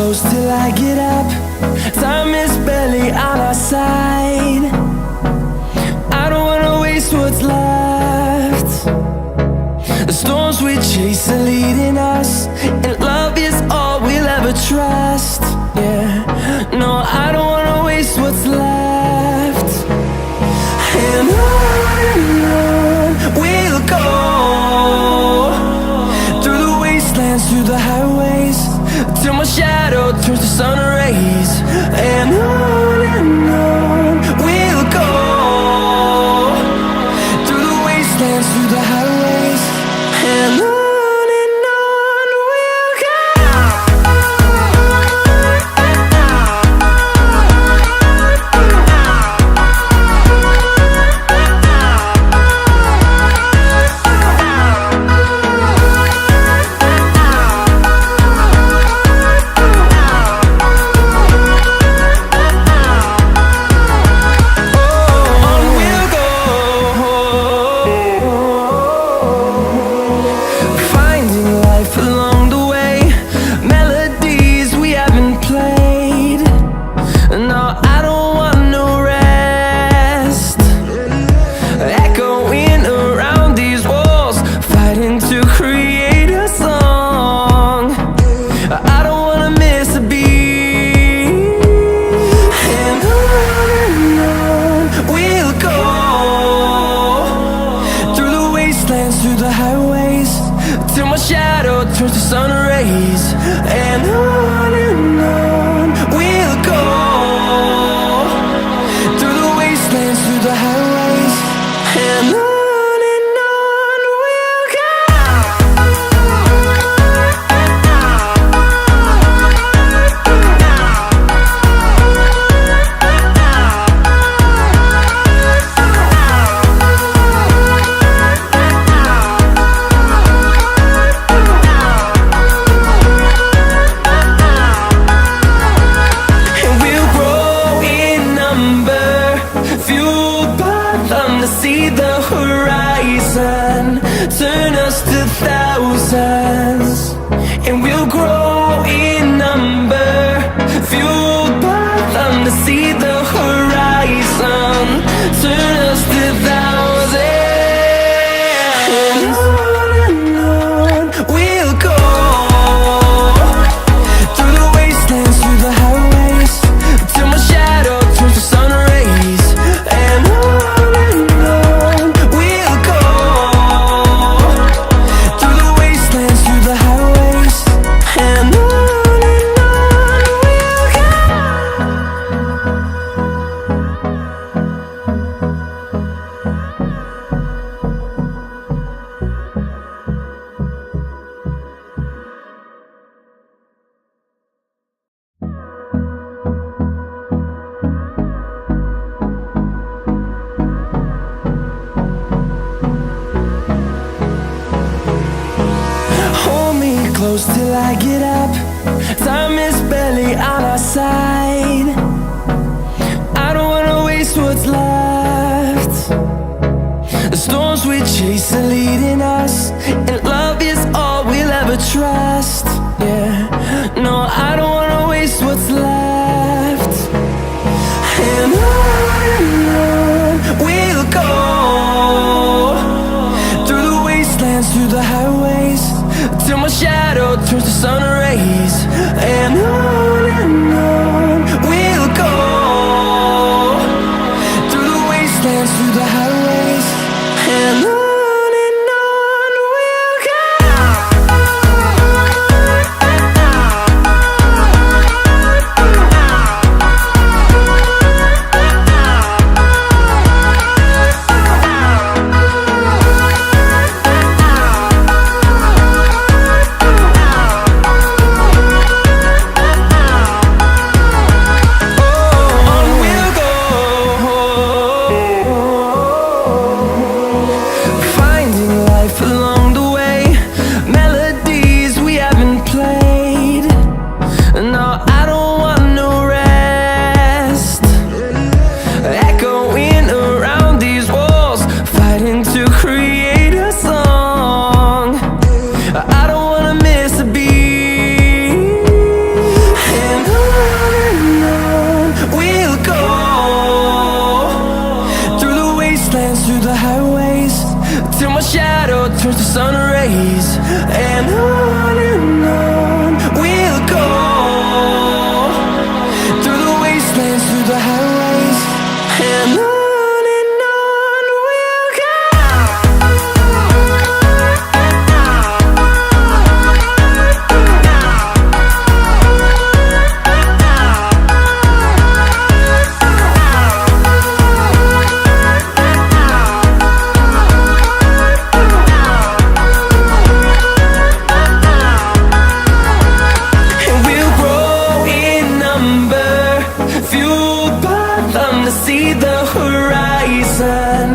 close till I get up. Time is barely on our side. I don't wanna waste what's left. The storms we chase are leading us, and love is all we'll ever trust. Yeah, no, I don't wanna waste what's left. And on we'll go, through the wastelands, through the highways, till my shadow turns to sun rays. And on we'll go, through the wastelands, through the highways, and on. Till I get up, time is barely on our side. I don't wanna waste what's left. The storms we chase are leading us, and love is all we'll ever trust. Yeah, no, I don't wanna waste what's left. And on we'll go, through the wastelands, through the highways, till my shadow turns to sun rays. And on we'll go, through the wastelands, through the highways, and on we'll on we'll go, through the wastelands, through the highways, and on we'll go. See the horizon,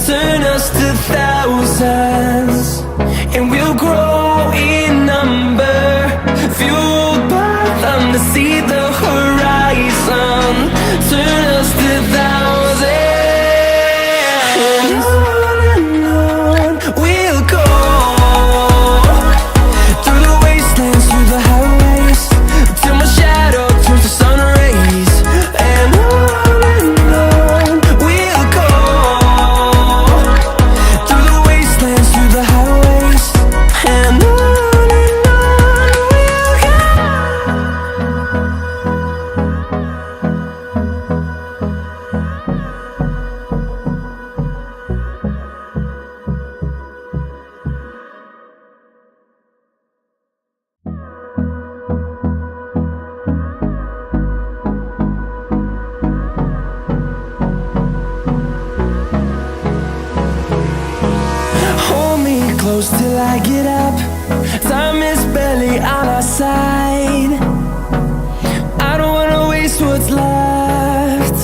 turn us to thousands, and we'll grow in number, fueled by them to see the horizon, turn us to thousands, and on we'll go, through the wastelands, through the highways, till my shadow turns to sun rays, and on till I get up, time is barely on our side. I don't wanna waste what's left.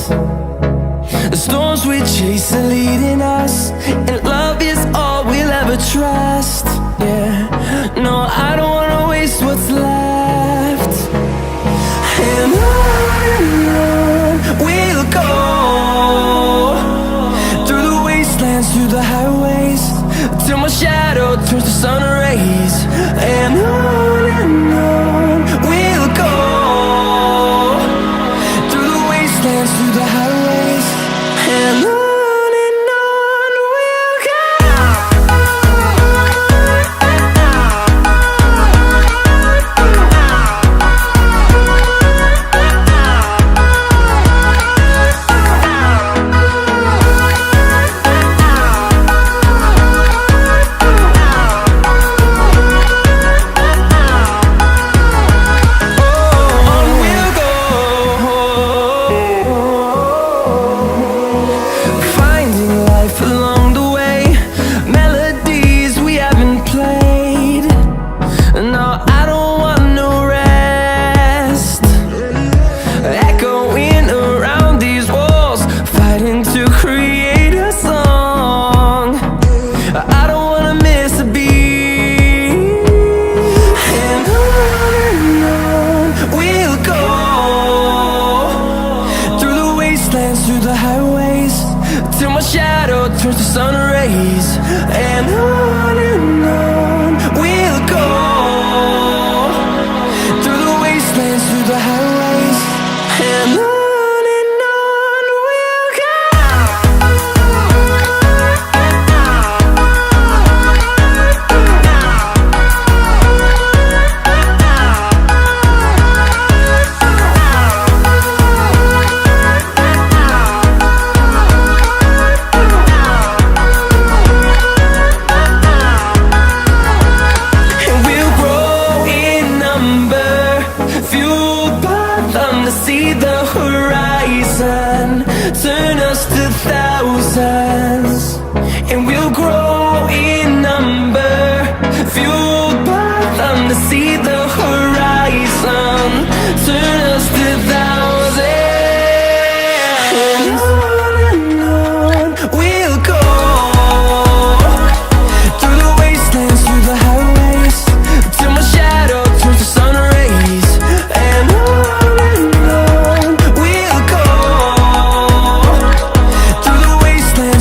The storms we chase are leading us, and love is all we'll ever trust. Yeah, no, I don't wanna waste what's left. And on we'll go, through the wastelands, through the highways, till my shadow turns to sun rays, and on we'll go, through the wastelands, through the highways, and on we'll go. Turns to sun rays, and on we'll go, through the wastelands, through the highways, and on we'll go. See the horizon, turn us to thousands, and we'll grow in number, fueled by them to see the horizon, turn us to thousands, and on we'll go, through the wastelands, through the highways, till my shadow turns to sun rays, and on we'll go, through the wastelands.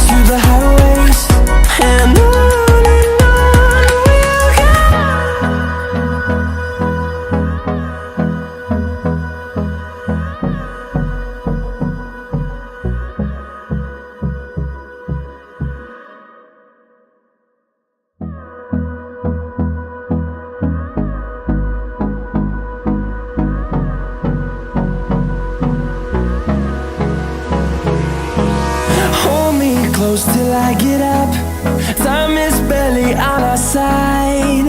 close till I get up. Time is barely on our side.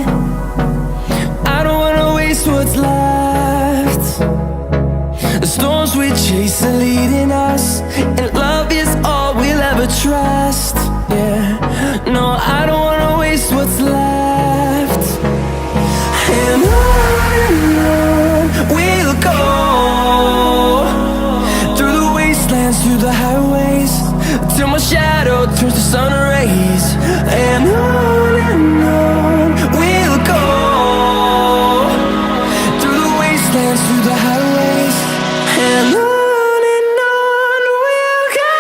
I don't wanna waste what's left. The storms we chase are leading us, and love is all we'll ever trust. Yeah, no, I don't wanna waste what's left. And on we'll go, through the wastelands, through the highways, till my shadow turns to sun rays. And on we'll go, through the wastelands, through the highways, and on we'll go.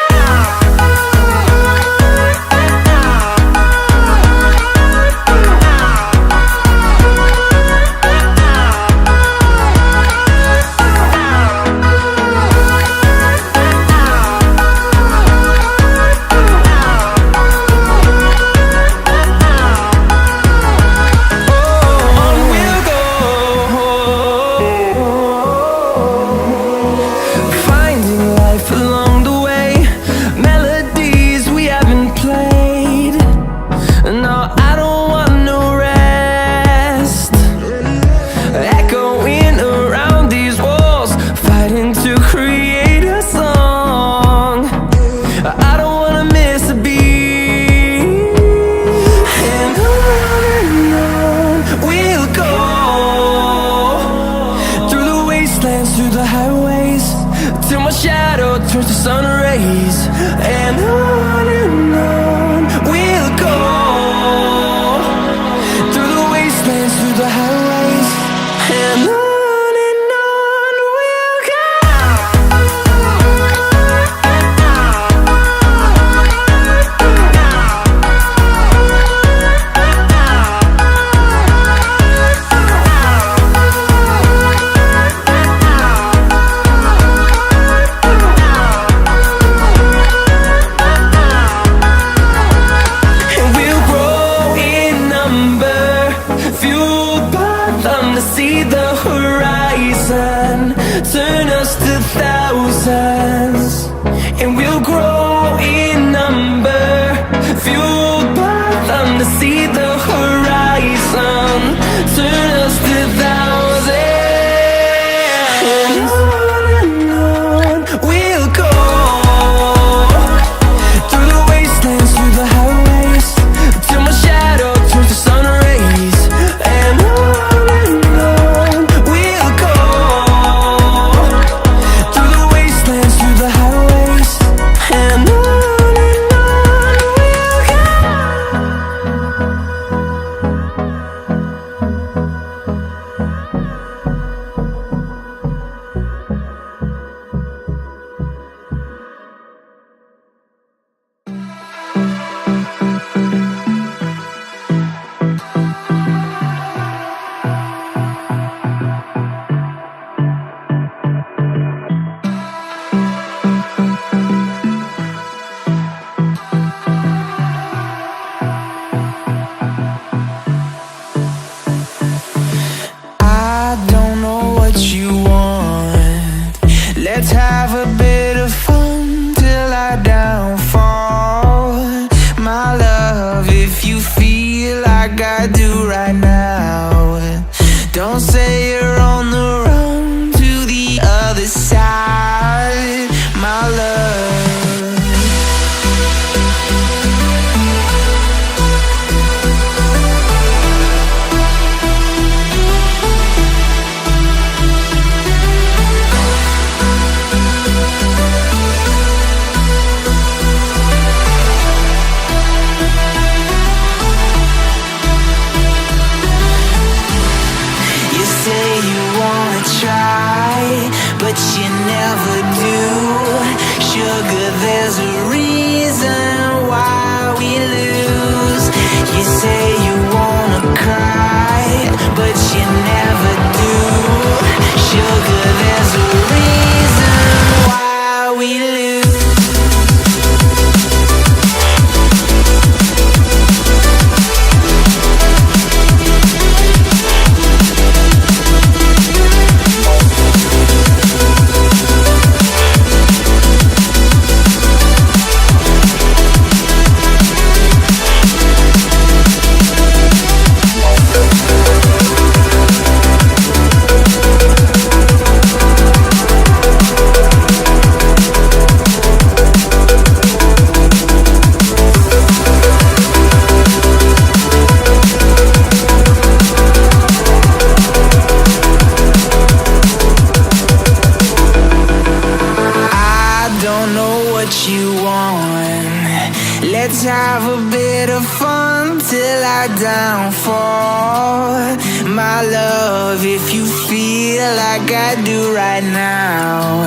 what you want. Let's have a bit of fun till I downfall. My love, if you feel like I do right now,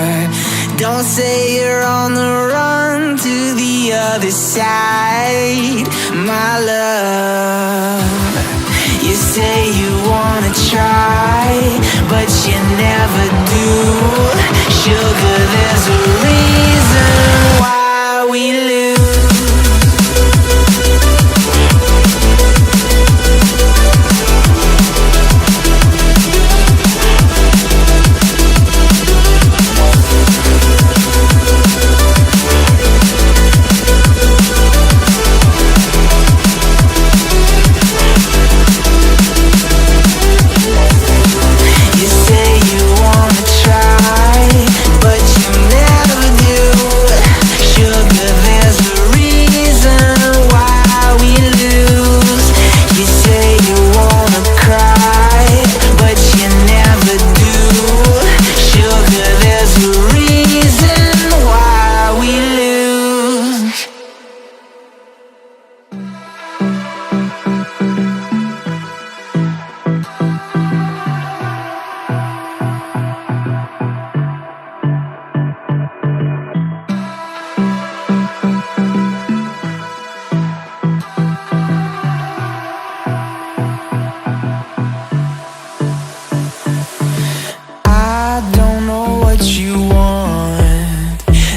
don't say you're on the run to the other side. My love, you say you wanna try, but you never do. Sugar, there's a reason why we lose.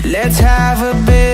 Let's have a bit